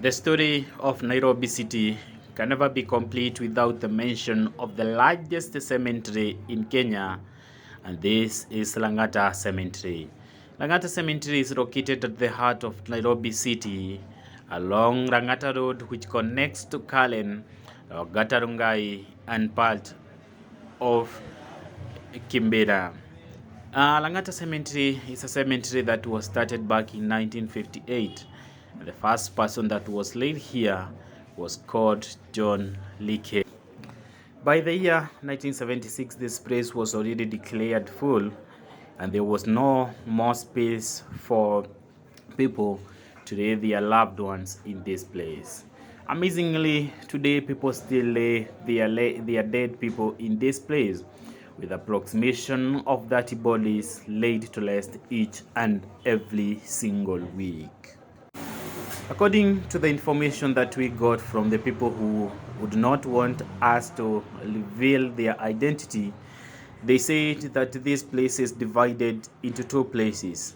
The story of Nairobi City can never be complete without the mention of the largest cemetery in Kenya, and this is Langata Cemetery. Langata Cemetery is located at the heart of Nairobi City along Langata Road, which connects to Kalen, Gatarungai, and part of Kimbera. Langata Cemetery is a cemetery that was started back in 1958. The first person that was laid here was called John Leakey. By the year 1976, this place was already declared full, and there was no more space for people to lay their loved ones in this place. Amazingly, today people still lay their dead people in this place, with approximation of 30 bodies laid to rest each and every single week. According to the information that we got from the people who would not want us to reveal their identity, they said that this place is divided into two places.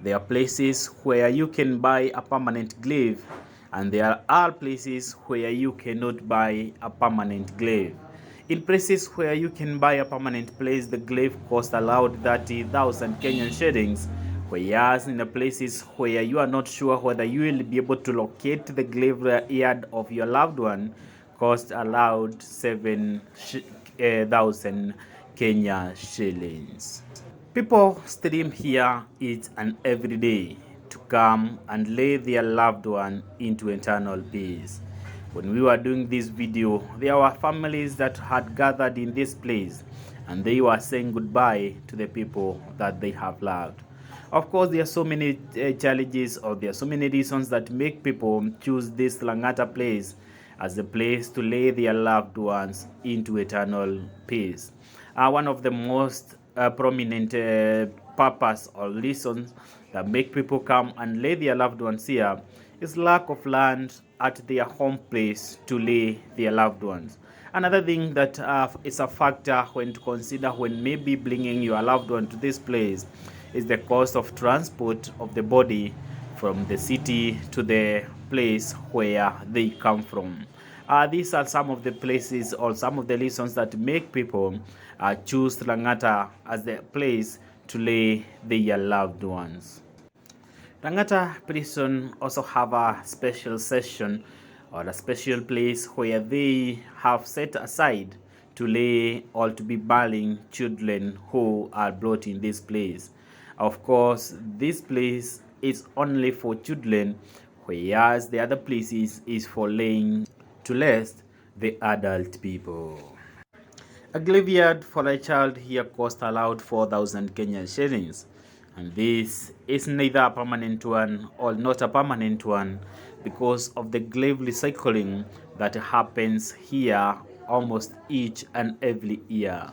There are places where you can buy a permanent grave, and there are places where you cannot buy a permanent grave. In places where you can buy a permanent place, the grave cost allowed 30,000 Kenyan shillings, whereas in the places where you are not sure whether you will be able to locate the graveyard of your loved one, cost allowed 7,000 Kenya shillings. People stream here each and every day to come and lay their loved one into eternal peace. When we were doing this video, there were families that had gathered in this place, and they were saying goodbye to the people that they have loved. Of course, there are so many challenges, or there are so many reasons that make people choose this Langata place as a place to lay their loved ones into eternal peace. One of the most prominent purpose or reasons that make people come and lay their loved ones here is lack of land at their home place to lay their loved ones. Another thing that is a factor when to consider when maybe bringing your loved one to this place is the cost of transport of the body from the city to the place where they come from. These are some of the places or some of the reasons that make people choose Langata as the place to lay their loved ones. Langata prison also have a special session or a special place where they have set aside to lay or to be burying children who are brought in this place. Of course, this place is only for children, whereas the other places is for laying to rest the adult people. A graveyard for a child here cost allowed 4,000 Kenyan shillings, and this is neither a permanent one or not a permanent one because of the grave recycling that happens here almost each and every year.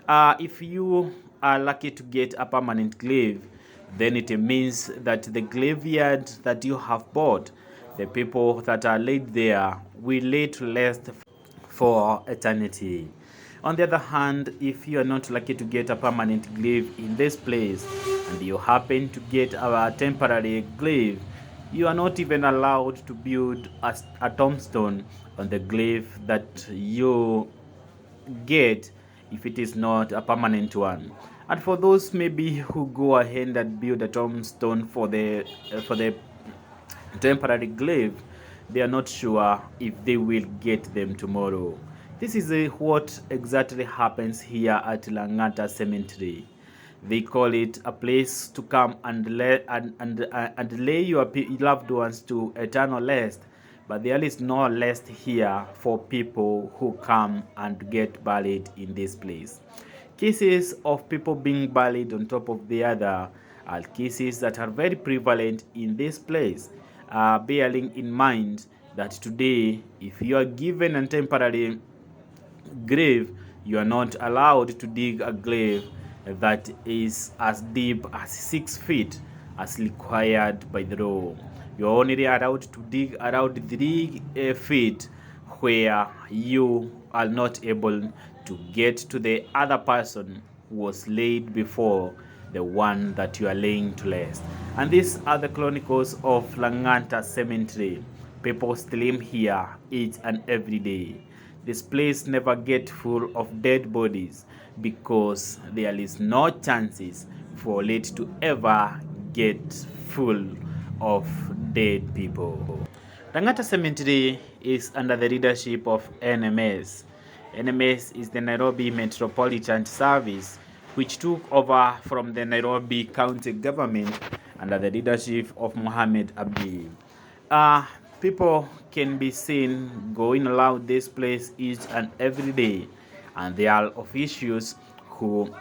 If you are lucky to get a permanent grave, then it means that the graveyard that you have bought, the people that are laid there will lay to rest for eternity. On the other hand, if you are not lucky to get a permanent grave in this place and you happen to get a temporary grave, you are not even allowed to build a tombstone on the grave that you get if it is not a permanent one. And for those maybe who go ahead and build a tombstone for the temporary grave, they are not sure if they will get them tomorrow. This is what exactly happens here at Langata Cemetery. They call it a place to come and lay your loved ones to eternal rest, but there is no rest here for people who come and get buried in this place. Cases of people being buried on top of the other are cases that are very prevalent in this place, bearing in mind that today, if you are given a temporary grave, you are not allowed to dig a grave that is as deep as 6 feet as required by the law. You are only allowed to dig around 3 feet where you are not able to get to the other person who was laid before the one that you are laying to rest. And these are the chronicles of Langata Cemetery. People stream here each and every day. This place never gets full of dead bodies because there is no chances for it to ever get full of dead people. Langata Cemetery is under the leadership of NMS. NMS is the Nairobi Metropolitan Service, which took over from the Nairobi County Government under the leadership of Mohammed Abdi. People can be seen going around this place each and every day, and there are officials who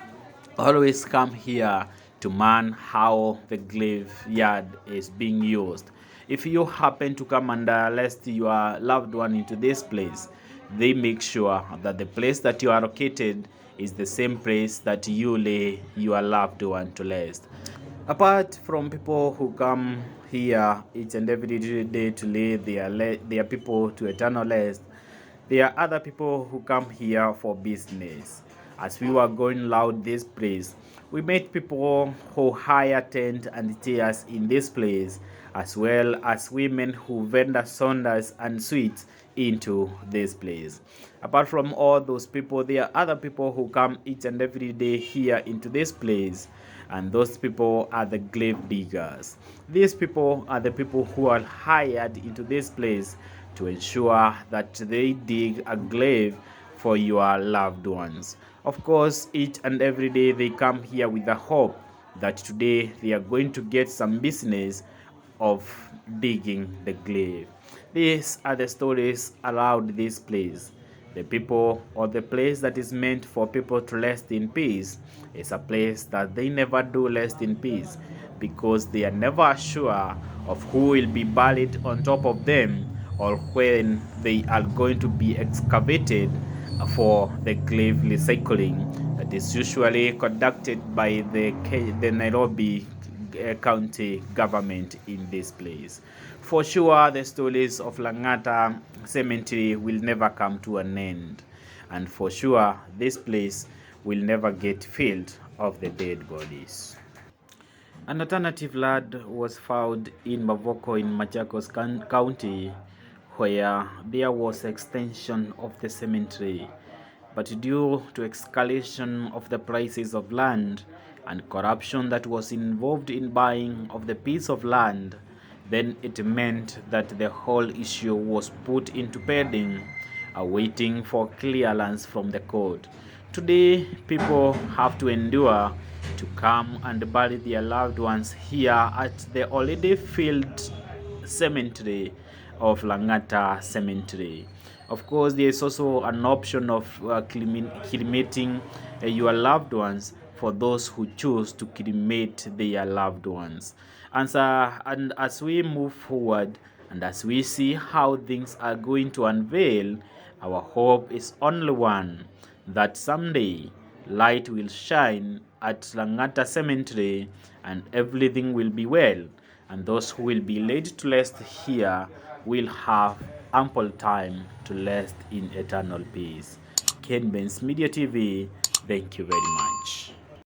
always come here to man how the graveyard is being used. If you happen to come and arrest your loved one into this place, they make sure that the place that you are located is the same place that you lay your loved one to rest. Apart from people who come here each and every day to lay their people to eternal rest, there are other people who come here for business. As we were going loud this place, we met people who hire tent and chairs in this place, as well as women who vendor sundaes and sweets into this place. Apart from all those people, there are other people who come each and every day here into this place, and those people are the grave diggers. These people are the people who are hired into this place to ensure that they dig a grave for your loved ones. Of course, each and every day they come here with the hope that today they are going to get some business of digging the grave. These are the stories around this place. The people or the place that is meant for people to rest in peace is a place that they never do rest in peace, because they are never sure of who will be buried on top of them or when they are going to be excavated for the grave recycling that is usually conducted by the Nairobi county government in this place. For sure, the stories of Langata Cemetery will never come to an end, and for sure, this place will never get filled of the dead bodies. An alternative land was found in Mavoko in Machakos County, where there was extension of the cemetery, but due to escalation of the prices of land and corruption that was involved in buying of the piece of land, then it meant that the whole issue was put into pending, awaiting for clearance from the court. Today, people have to endure to come and bury their loved ones here at the already filled cemetery of Langata Cemetery. Of course, there is also an option of cremating your loved ones for those who choose to cremate their loved ones. And as we move forward and as we see how things are going to unveil, our hope is only one, that someday light will shine at Langata Cemetery and everything will be well, and those who will be laid to rest here will have ample time to rest in eternal peace. Ken Ben's Media TV, thank you very much.